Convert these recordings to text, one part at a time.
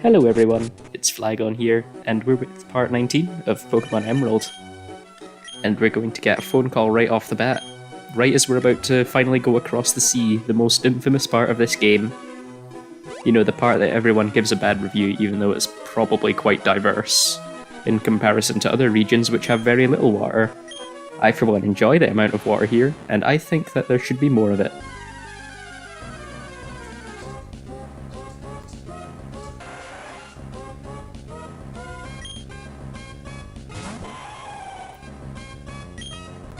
Hello everyone, it's Flygon here, and we're with part 19 of Pokemon Emerald. And we're going to get a phone call right off the bat, right as we're about to finally go across the sea, the most infamous part of this game. You know, the part that everyone gives a bad review even though it's probably quite diverse, in comparison to other regions which have very little water. I for one enjoy the amount of water here, and I think that there should be more of it.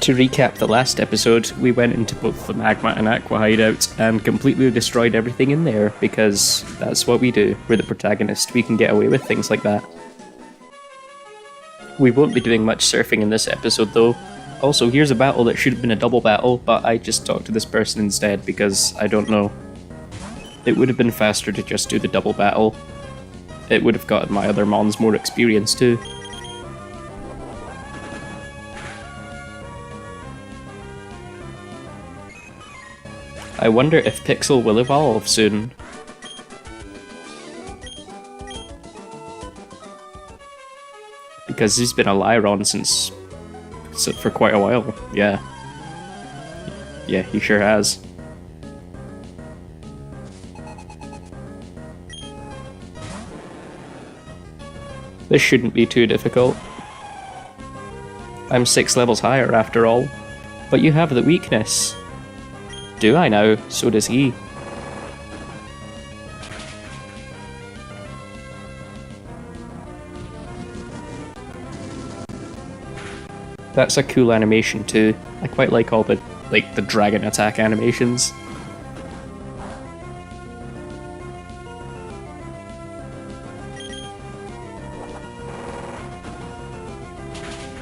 To recap the last episode, we went into both the Magma and Aqua hideouts and completely destroyed everything in there, because that's what we do. We're the protagonist, we can get away with things like that. We won't be doing much surfing in this episode though. Also, here's a battle that should have been a double battle, but I just talked to this person instead because I don't know. It would have been faster to just do the double battle. It would have gotten my other mons more experience too. I wonder if Pixel will evolve soon. Because he's been a Lyron since for quite a while, yeah. Yeah, he sure has. This shouldn't be too difficult. I'm 6 levels higher after all. But you have the weakness. Do I now? So does he. That's a cool animation too. I quite like all the dragon attack animations.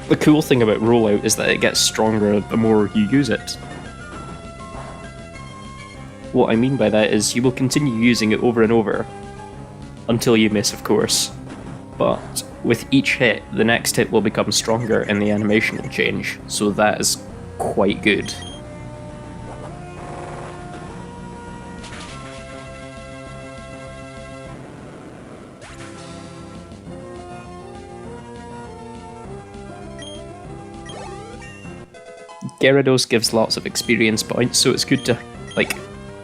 The cool thing about Rollout is that it gets stronger the more you use it. What I mean by that is you will continue using it over and over, until you miss of course, but with each hit, the next hit will become stronger and the animation will change, so that is quite good. Gyarados gives lots of experience points, so it's good to,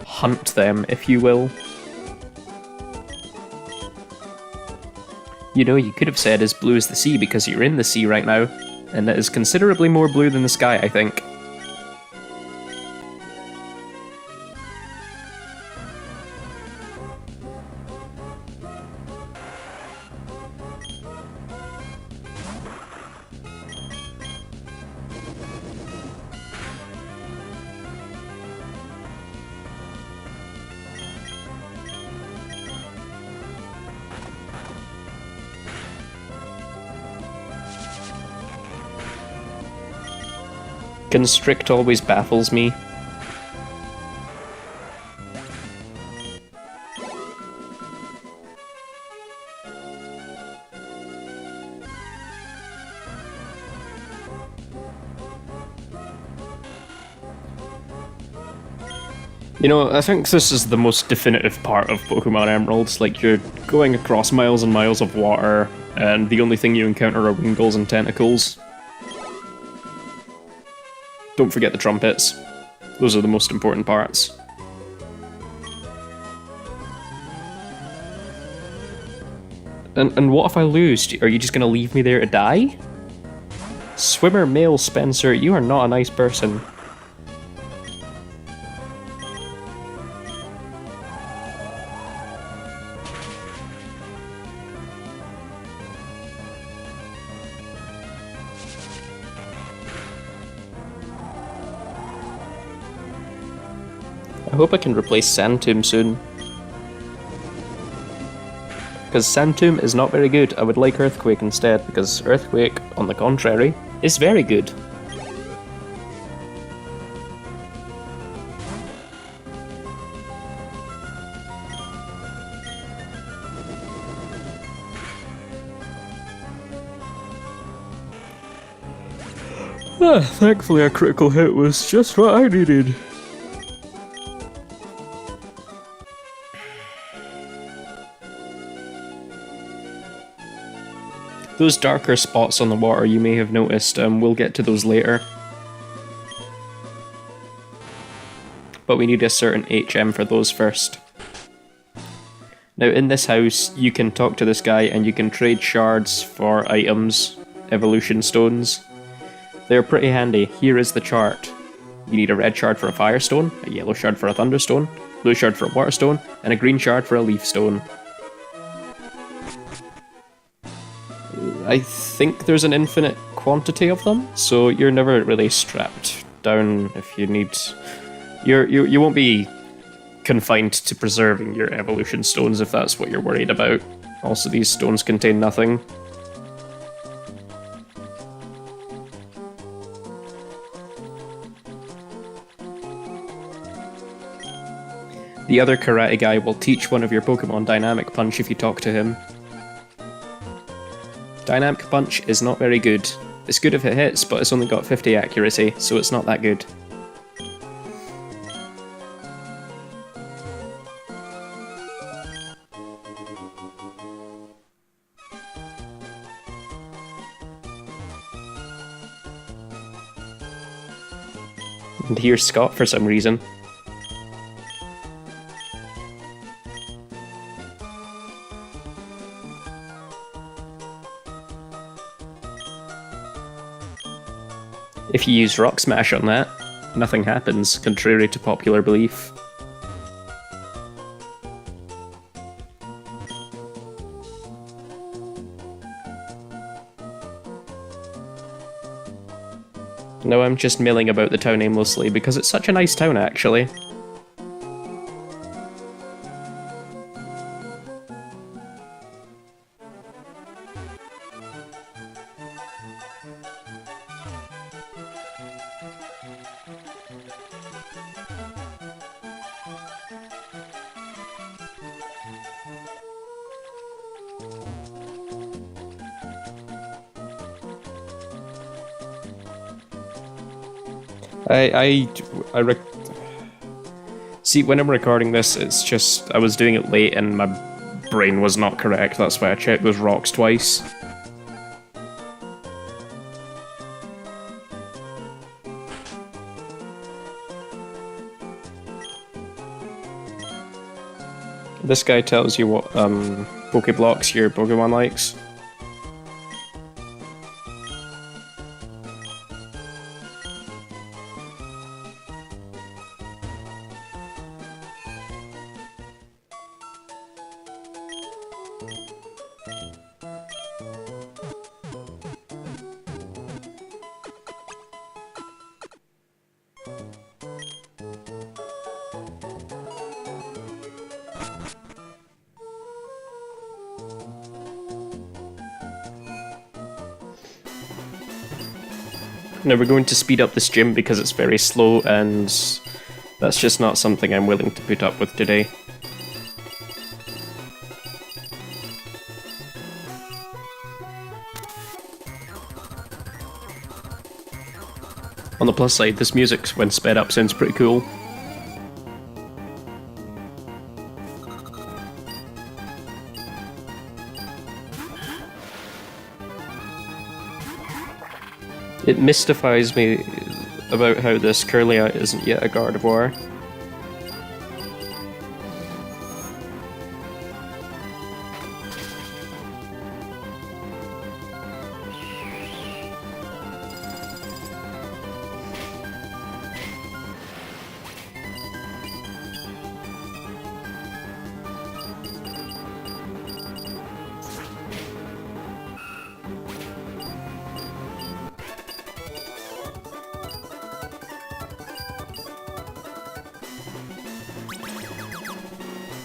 hunt them, if you will. You know, you could have said as blue as the sea because you're in the sea right now, and it is considerably more blue than the sky, I think. Constrict always baffles me. You know, I think this is the most definitive part of Pokemon Emeralds. Like, you're going across miles and miles of water, and the only thing you encounter are Wingulls and tentacles. Don't forget the trumpets. Those are the most important parts. And what if I lose? Are you just gonna leave me there to die? Swimmer male Spencer, you are not a nice person. I hope I can replace Sandtomb soon. Because Sandtomb is not very good. I would like Earthquake instead, because Earthquake, on the contrary, is very good. Thankfully a critical hit was just what I needed. Those darker spots on the water you may have noticed, we'll get to those later. But we need a certain HM for those first. Now in this house, you can talk to this guy and you can trade shards for items, evolution stones. They're pretty handy. Here is the chart. You need a red shard for a fire stone, a yellow shard for a thunderstone, blue shard for a water stone, and a green shard for a leaf stone. I think there's an infinite quantity of them, so you're never really strapped down if you need... You won't be confined to preserving your evolution stones if that's what you're worried about. Also, these stones contain nothing. The other karate guy will teach one of your Pokemon Dynamic Punch if you talk to him. Dynamic Punch is not very good. It's good if it hits, but it's only got 50 accuracy, so it's not that good. And here's Scott for some reason. If you use Rock Smash on that, nothing happens, contrary to popular belief. No, I'm just milling about the town aimlessly because it's such a nice town, actually. See, when I'm recording this, it's just, I was doing it late and my brain was not correct, that's why I checked those rocks twice. This guy tells you what, Pokeblocks your Pokemon likes. Now we're going to speed up this gym because it's very slow and that's just not something I'm willing to put up with today. On the plus side, this music when sped up sounds pretty cool. It mystifies me about how this Kirlia isn't yet a Gardevoir.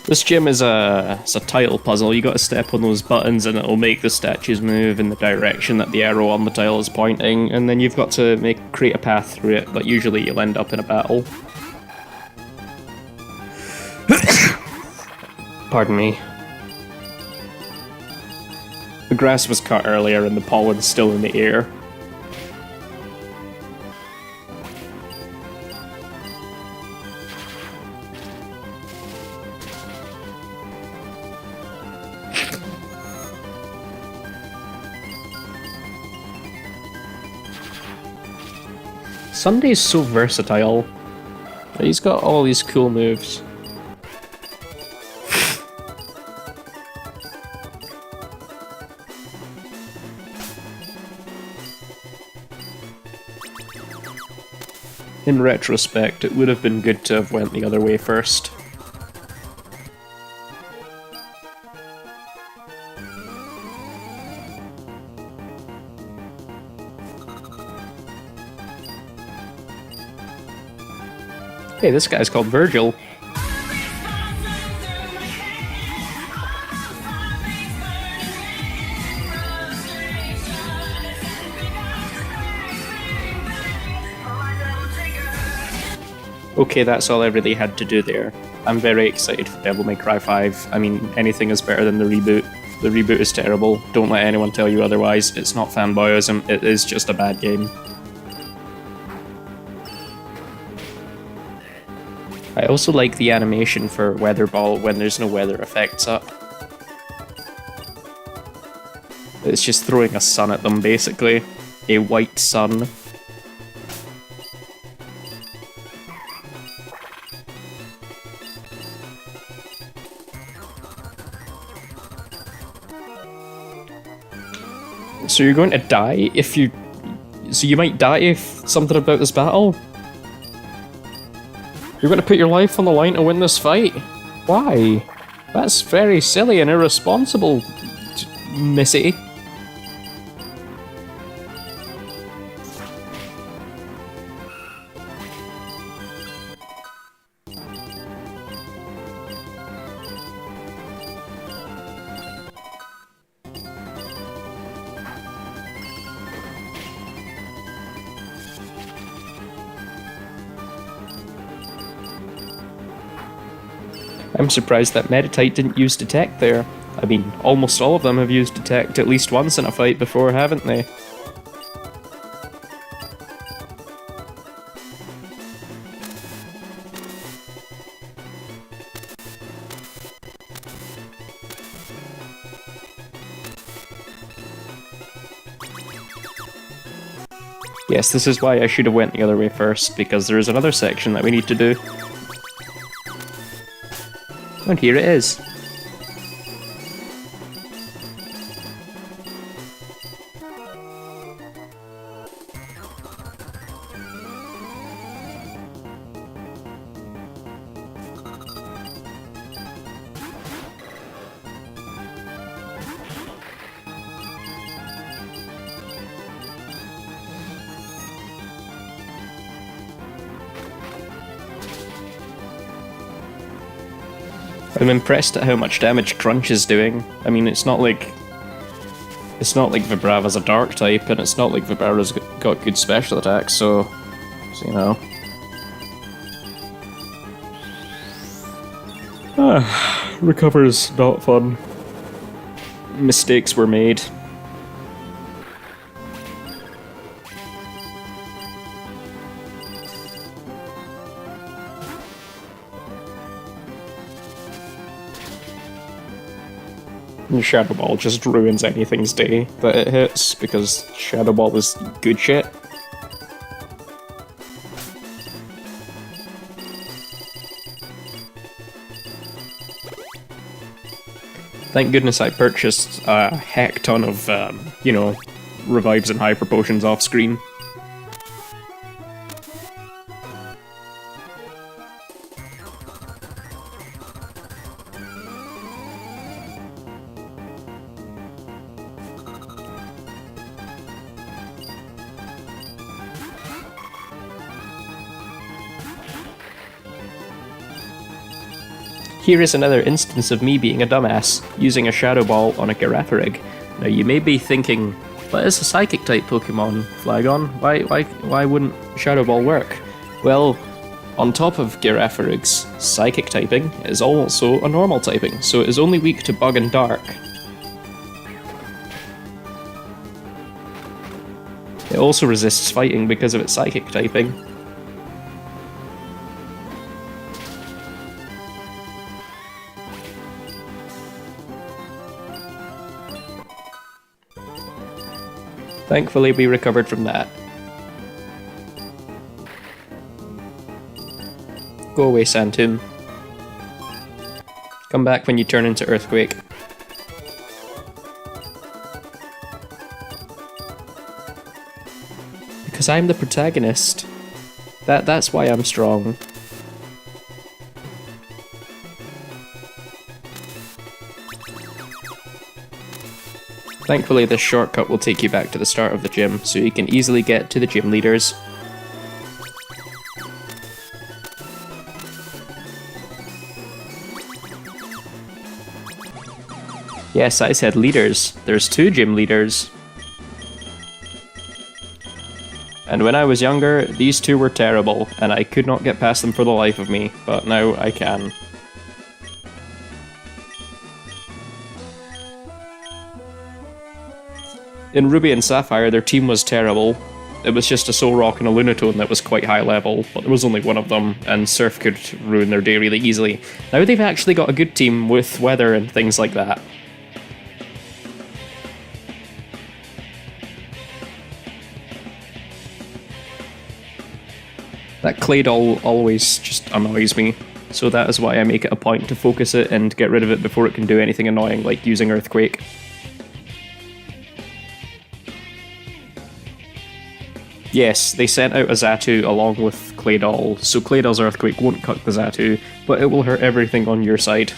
This gym is it's a tile puzzle. You gotta step on those buttons and it'll make the statues move in the direction that the arrow on the tile is pointing, and then you've got to create a path through it, but usually you'll end up in a battle. Pardon me. The grass was cut earlier and the pollen's still in the air. Sunday's so versatile. He's got all these cool moves. In retrospect, it would have been good to have went the other way first. Hey, this guy's called Virgil. Okay, that's all I really had to do there. I'm very excited for Devil May Cry 5. I mean, anything is better than the reboot. The reboot is terrible. Don't let anyone tell you otherwise. It's not fanboyism, it is just a bad game. I also like the animation for Weather Ball when there's no weather effects up. It's just throwing a sun at them, basically. A white sun. So you're going to die if you... So you might die if something about this battle? You're going to put your life on the line to win this fight? Why? That's very silly and irresponsible, Missy. I'm surprised that Meditite didn't use Detect there. I mean, almost all of them have used Detect at least once in a fight before, haven't they? Yes, this is why I should have went the other way first, because there is another section that we need to do. And here it is. I'm impressed at how much damage Crunch is doing. I mean, it's not like Vibrava's a dark type, and it's not like Vibrava's got good special attacks, so you know. Recover's not fun. Mistakes were made. Shadow Ball just ruins anything's day that it hits, because Shadow Ball is good shit. Thank goodness I purchased a heck ton of, you know, revives and hyper potions off screen. Here is another instance of me being a dumbass, using a Shadow Ball on a Girafarig. Now you may be thinking, but it's a Psychic type Pokemon, Flygon, why wouldn't Shadow Ball work? Well, on top of Girafarig's Psychic typing, it is also a normal typing, so it is only weak to Bug and Dark. It also resists fighting because of its Psychic typing. Thankfully, we recovered from that. Go away, Sandtomb. Come back when you turn into Earthquake. Because I'm the protagonist. That's why I'm strong. Thankfully, this shortcut will take you back to the start of the gym, so you can easily get to the gym leaders. Yes, I said leaders. There's 2 gym leaders. And when I was younger, these 2 were terrible, and I could not get past them for the life of me, but now I can. In Ruby and Sapphire, their team was terrible. It was just a Solrock and a Lunatone that was quite high level, but there was only one of them, and Surf could ruin their day really easily. Now they've actually got a good team with weather and things like that. That Claydol always just annoys me, so that is why I make it a point to focus it and get rid of it before it can do anything annoying like using Earthquake. Yes, they sent out a Xatu along with Claydol, so Claydol's Earthquake won't cut the Xatu, but it will hurt everything on your side.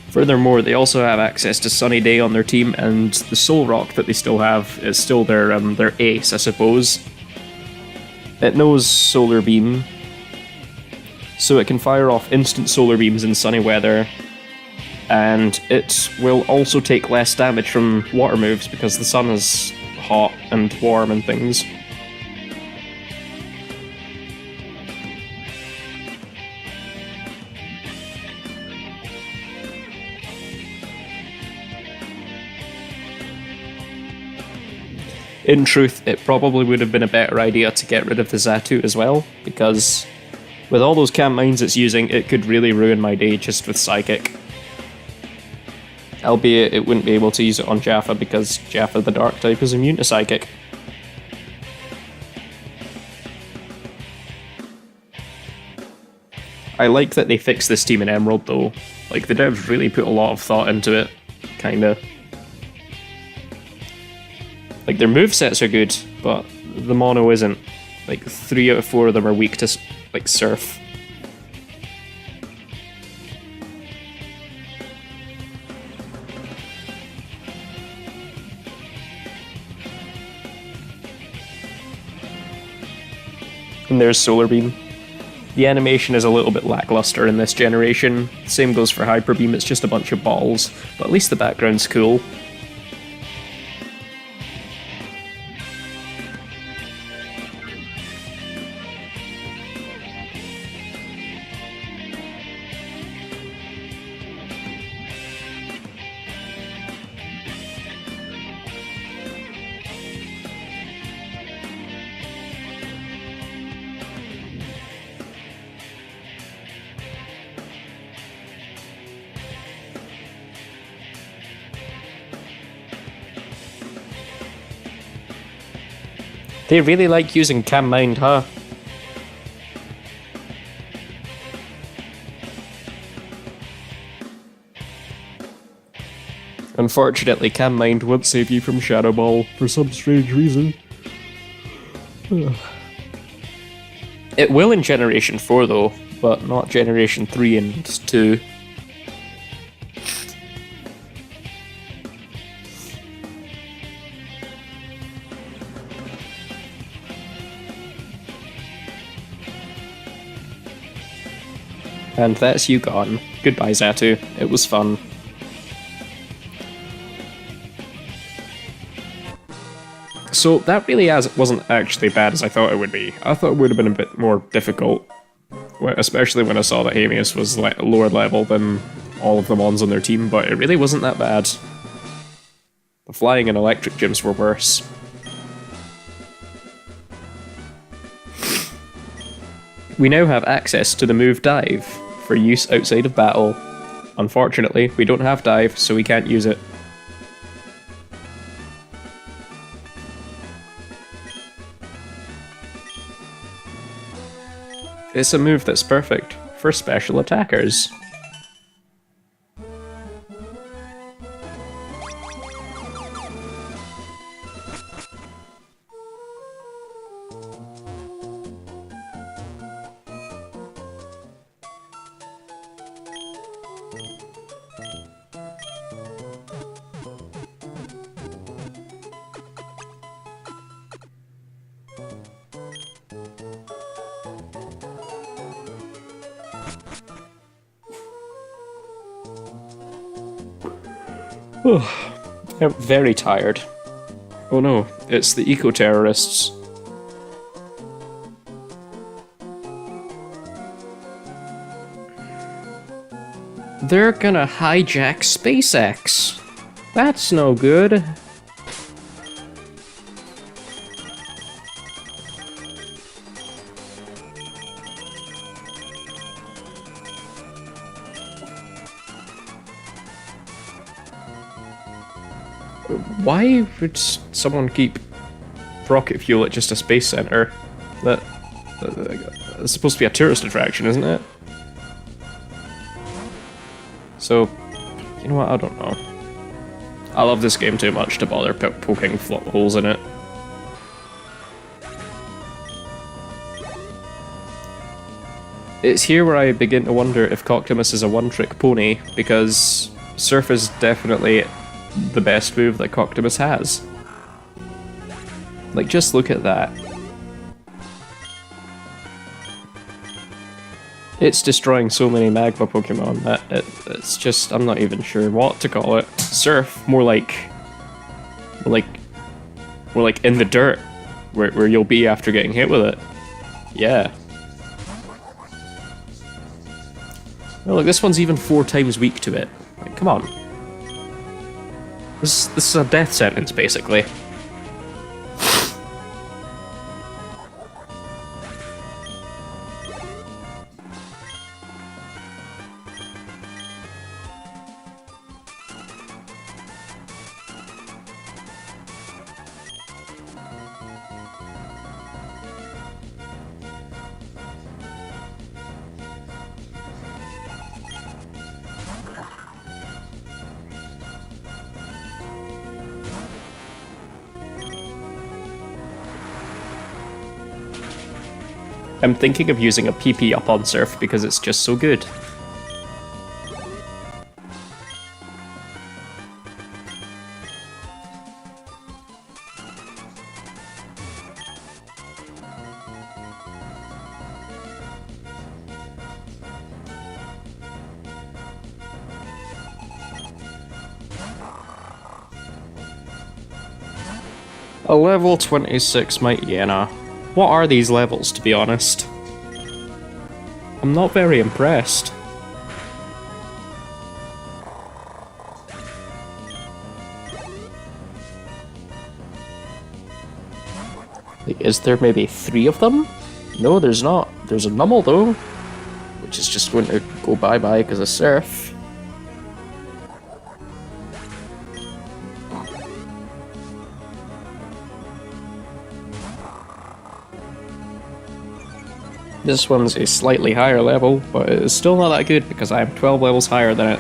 Furthermore, they also have access to Sunny Day on their team, and the Solrock that they still have is still their ace, I suppose. It knows Solar Beam, so it can fire off instant solar beams in sunny weather, and it will also take less damage from water moves because the sun is hot and warm and things. In truth, it probably would have been a better idea to get rid of the Xatu as well, because with all those Cam Mines it's using, it could really ruin my day just with Psychic. Albeit it wouldn't be able to use it on Jaffa because Jaffa the Dark type is immune to Psychic. I like that they fixed this team in Emerald though. Like, the devs really put a lot of thought into it, kinda. Like, their movesets are good, but the mono isn't. Like, 3 out of 4 of them are weak to, like, Surf. And there's Solar Beam. The animation is a little bit lackluster in this generation. Same goes for Hyper Beam, it's just a bunch of balls, but at least the background's cool. They really like using Cam Mind, huh? Unfortunately, Cam Mind won't save you from Shadow Ball for some strange reason. It will in Generation 4 though, but not Generation 3 and 2. And that's you gone. Goodbye, Xatu. It was fun. So that really wasn't actually bad as I thought it would be. I thought it would have been a bit more difficult, especially when I saw that Hamius was lower level than all of the Mons on their team, but it really wasn't that bad. The flying and electric gyms were worse. We now have access to the move Dive for use outside of battle. Unfortunately, we don't have Dive, so we can't use it. It's a move that's perfect for special attackers. I'm very tired. Oh no, it's the eco-terrorists. They're gonna hijack SpaceX. That's no good. Why would someone keep rocket fuel at just a space center? That's supposed to be a tourist attraction, isn't it? So, you know what? I don't know. I love this game too much to bother poking holes in it. It's here where I begin to wonder if Coctimus is a one-trick pony, because Surf is definitely the best move that Coctimus has. Like, just look at that. It's destroying so many Magma Pokemon that it's just, I'm not even sure what to call it. Surf, more like in the dirt, where you'll be after getting hit with it. Yeah. Oh, look, this one's even 4 times weak to it. Like, come on. This is a death sentence, basically. I'm thinking of using a PP up on Surf because it's just so good. A level 26 Mightyena. What are these levels, to be honest? I'm not very impressed. Is there maybe 3 of them? No, there's not. There's a Numel though, which is just going to go bye-bye because of Surf. This one's a slightly higher level, but it's still not that good because I'm 12 levels higher than it.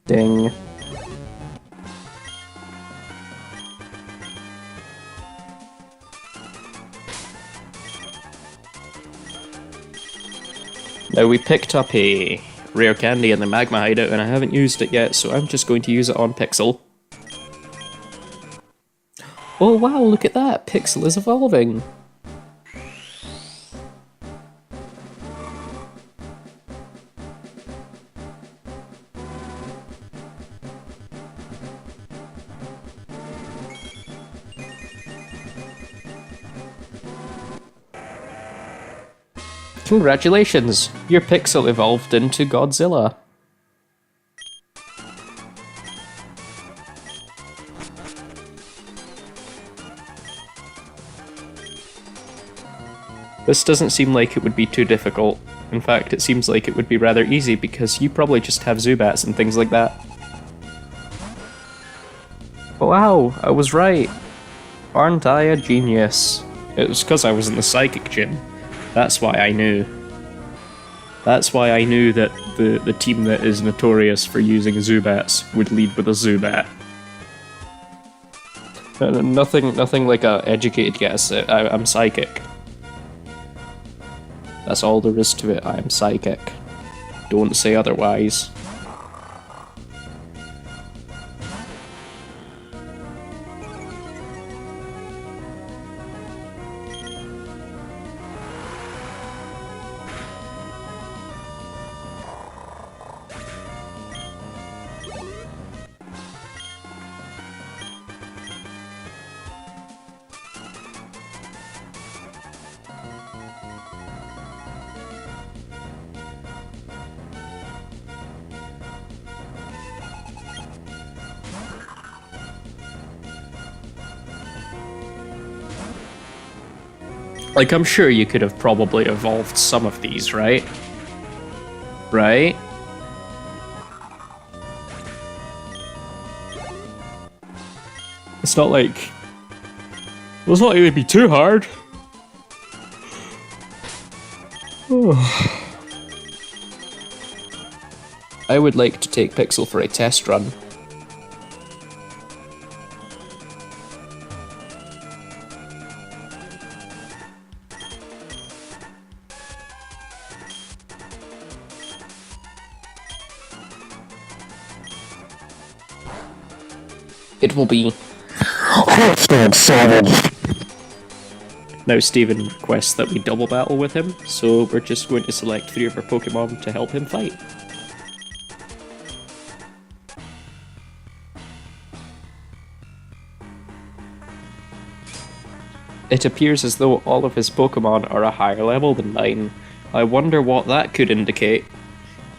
Ding. Now we picked up a rare candy in the Magma Hideout and I haven't used it yet, so I'm just going to use it on Pixel. Oh wow, look at that! Pixel is evolving! Congratulations! Your Pixel evolved into Godzilla. This doesn't seem like it would be too difficult. In fact, it seems like it would be rather easy because you probably just have Zubats and things like that. wow, I was right. Aren't I a genius? It was because I was in the psychic gym. That's why I knew. That's why I knew that the team that is notorious for using Zubats would lead with a Zubat. Nothing like a educated guess. I'm psychic. That's all there is to it. I'm psychic. Don't say otherwise. Like, I'm sure you could have probably evolved some of these, right? Right? It's not like... Well, it's not like it'd be too hard. I would like to take Pixel for a test run. It will be savage. Now Steven requests that we double battle with him, so we're just going to select 3 of our Pokemon to help him fight. It appears as though all of his Pokemon are a higher level than mine. I wonder what that could indicate.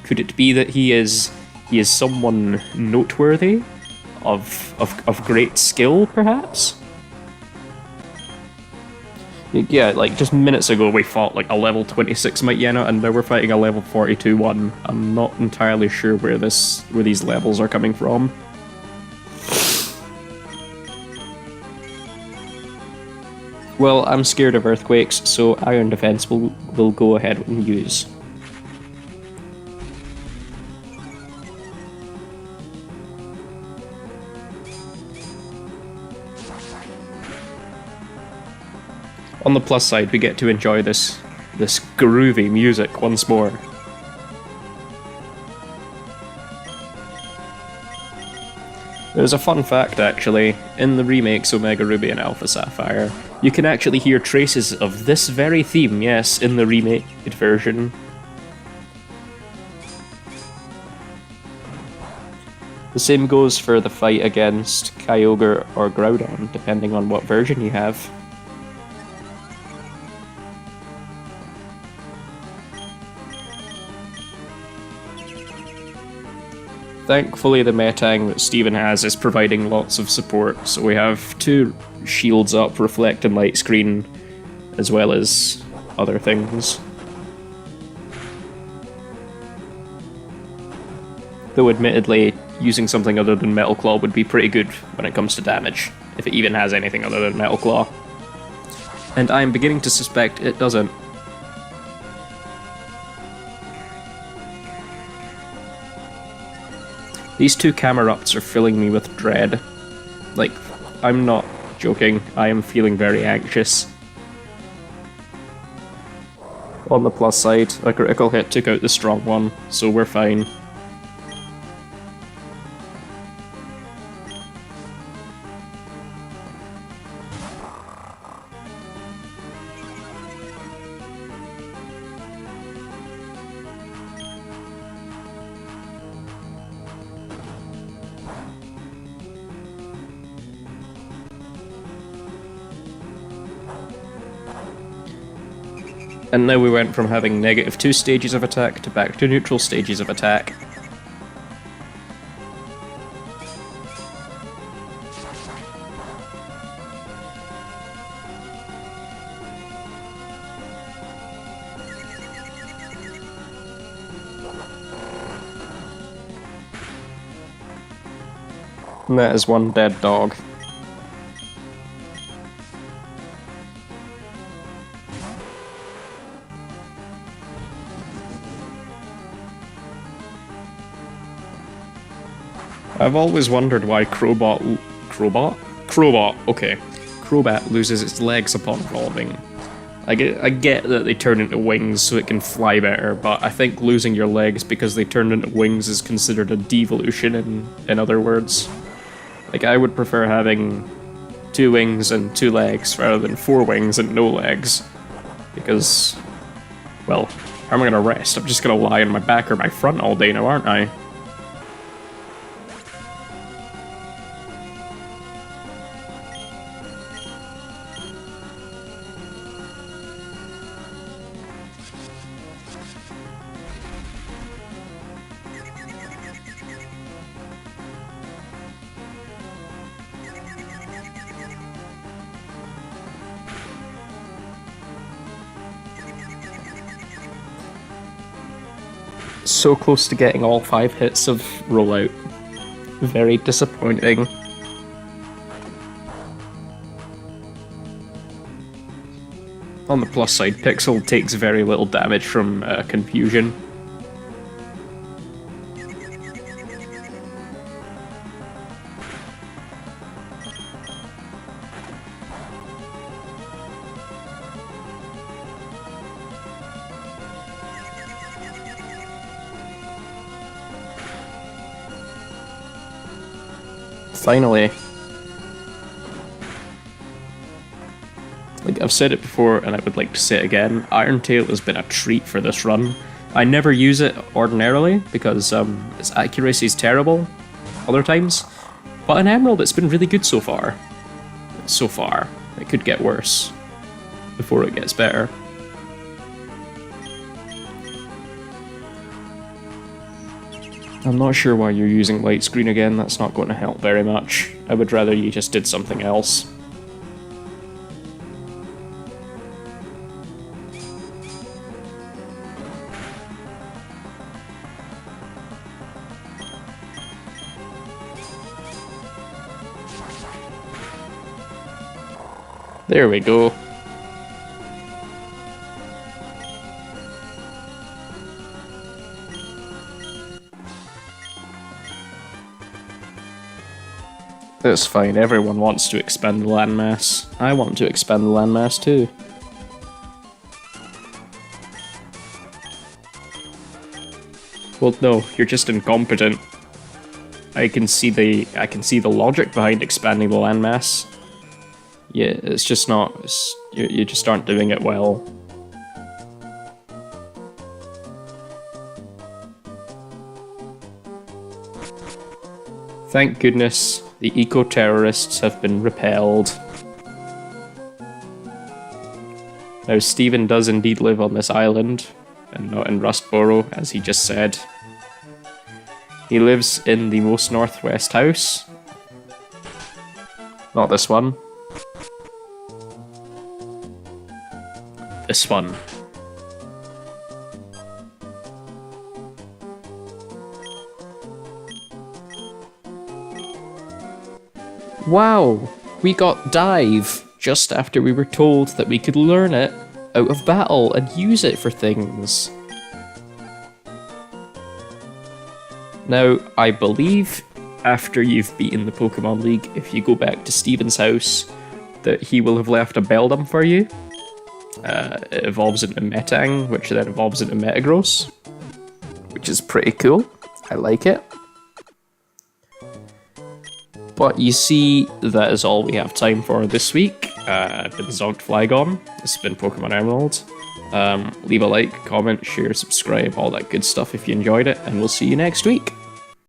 Could it be that he is someone noteworthy? Of great skill, perhaps? Yeah, like, just minutes ago we fought, like, a level 26 Mightyena, and now we're fighting a level 42 one. I'm not entirely sure where these levels are coming from. Well, I'm scared of earthquakes, so Iron Defense will go ahead and use. On the plus side, we get to enjoy this groovy music once more. There's a fun fact, actually. In the remakes Omega Ruby and Alpha Sapphire, you can actually hear traces of this very theme, yes, in the remade version. The same goes for the fight against Kyogre or Groudon, depending on what version you have. Thankfully, the Metang that Steven has is providing lots of support, so we have 2 shields up, Reflect and Light Screen, as well as other things. Though admittedly, using something other than Metal Claw would be pretty good when it comes to damage, if it even has anything other than Metal Claw. And I'm beginning to suspect it doesn't. These 2 Camerupts are filling me with dread. Like, I'm not joking, I am feeling very anxious. On the plus side, a critical hit took out the strong one, so we're fine. And now we went from having -2 stages of attack to back to neutral stages of attack. And that is one dead dog. I've always wondered why Crobat, okay. Crobat loses its legs upon evolving. I get that they turn into wings so it can fly better, but I think losing your legs because they turned into wings is considered a devolution in other words. Like, I would prefer having 2 wings and 2 legs rather than 4 wings and no legs. Because, well, how am I gonna rest? I'm just gonna lie on my back or my front all day now, aren't I? So close to getting all 5 hits of rollout. Very disappointing. On the plus side, Pixel takes very little damage from confusion. Finally. Like, I've said it before and I would like to say it again, Iron Tail has been a treat for this run. I never use it ordinarily because its accuracy is terrible other times, but in Emerald it's been really good so far. So far. It could get worse before it gets better. I'm not sure why you're using light screen again, that's not going to help very much. I would rather you just did something else. There we go. It's fine, everyone wants to expand the landmass. I want to expand the landmass too. Well, no, you're just incompetent. I can see the logic behind expanding the landmass. Yeah, it's just not. You just aren't doing it well. Thank goodness the eco-terrorists have been repelled. Now, Steven does indeed live on this island, and not in Rustboro, as he just said. He lives in the most northwest house. Not this one. This one. Wow, we got Dive just after we were told that we could learn it out of battle and use it for things. Now, I believe after you've beaten the Pokemon League, if you go back to Steven's house, that he will have left a Beldum for you. It evolves into Metang, which then evolves into Metagross, which is pretty cool. I like it. But you see, that is all we have time for this week. I've been Zonked Flygon. This has been Pokemon Emerald. Leave a like, comment, share, subscribe, all that good stuff if you enjoyed it, and we'll see you next week.